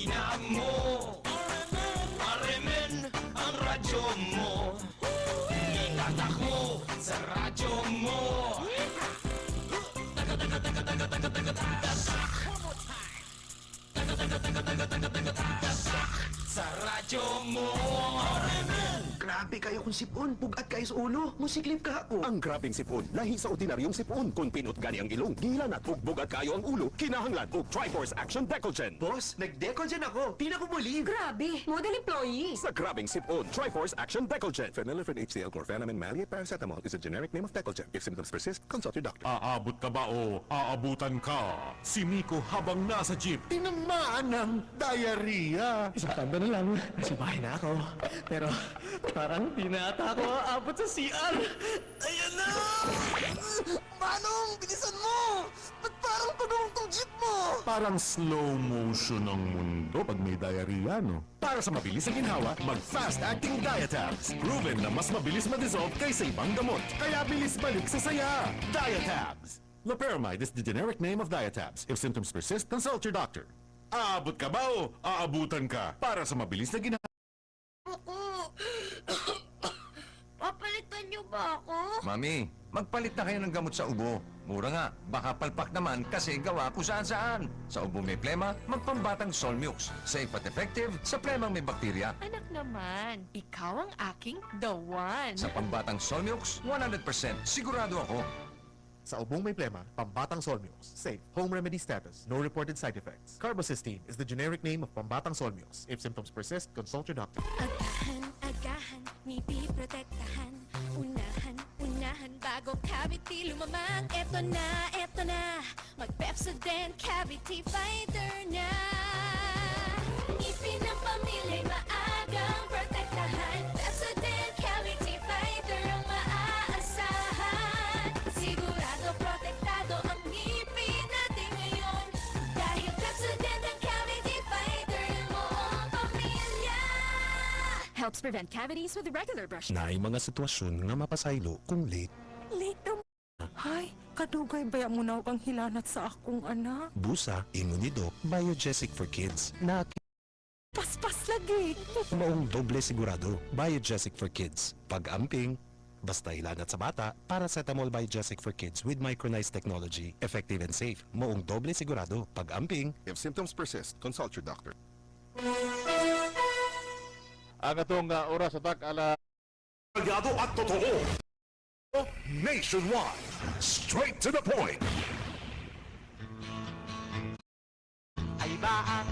kusina mo. Arimen ang radyo mo. Itatak mo sa radyo mo. Sa radyo mo. Grabe kayo kung sipon, bugat kayo sa ulo. Musiklip ka ako. Ang grabing sipon, lahi sa ordinaryong sipon. Kung pinot gani ang ilong, gilan at bugat kayo ang ulo, kinahanglan og Triforce Action Decolgen. Boss, nag-decolgen ako. Di na ko believe. Grabe, model employee. Sa grabing sipon, Triforce Action Decolgen. Phenylephrine HCl chlorphenamine maleate paracetamol is a generic name of Decolgen. If symptoms persist, consult your doctor. Aabot ka ba o aabutan ka? Si Miko habang nasa jeep, tinamaan ng diarrhea. Isang tanda na lang. Sa bahay na ako. Pero parang di na ata ako aabot sa CR. Ayan na! Manong, bilisan mo! Ba't parang pagawang tong jeep mo? Parang slow motion ang mundo pag may diarrhea, no? Para sa mabilis na ginhawa, mag-fast-acting Diatabs. Proven na mas mabilis ma-dissolve kaysa ibang gamot. Kaya bilis balik sa saya. Diatabs. Loperamide is the generic name of Diatabs. If symptoms persist, consult your doctor. Aabot ka ba o aabutan ka? Para sa mabilis na ginhawa. Papalitan niyo ba ako? Mami, magpalit na kayo ng gamot sa ubo. Mura nga, baka palpak naman kasi gawa kung saan-saan. Sa ubo may plema, magpambatang Solmux. Safe at effective sa plemang may bakterya. Anak naman, ikaw ang aking the one. Sa pambatang Solmux, 100% sigurado ako. Sa ubong may plema, pambatang Solmux. Safe. Home remedy status. No reported side effects. Carbocisteine is the generic name of pambatang Solmux. If symptoms persist, consult your doctor. Agahan, ngiti protektahan. Unahan, bago cavity lumamang. Eto na, mag-Pepsodent Cavity Fighter na. Ngipin ng pamilya'y maagang protektahan. Pepsodent Cavity Fighter ang maaasahan. Sigurado protektado ang ngipin natin ngayon. Dahil Pepsodent ang Cavity Fighter ng buong pamilya. Helps prevent cavities with regular brush. Naay mga sitwasyon nga mapasaylo kung late. Late na Hay, kadugay baya mo na kang hilanat sa akong anak. Busa, ingon ni Doc, Biogesic for Kids. Na Paspas lagi. maong doble sigurado, Biogesic for Kids. Pag-amping, basta hilanat sa bata, Paracetamol Biogesic for Kids with micronized technology. Effective and safe. Maong doble sigurado. Pag-amping, If symptoms persist, consult your doctor. Ang atong oras atak ala Palyado at totoo. Nationwide. Straight to the point. Ay ba ang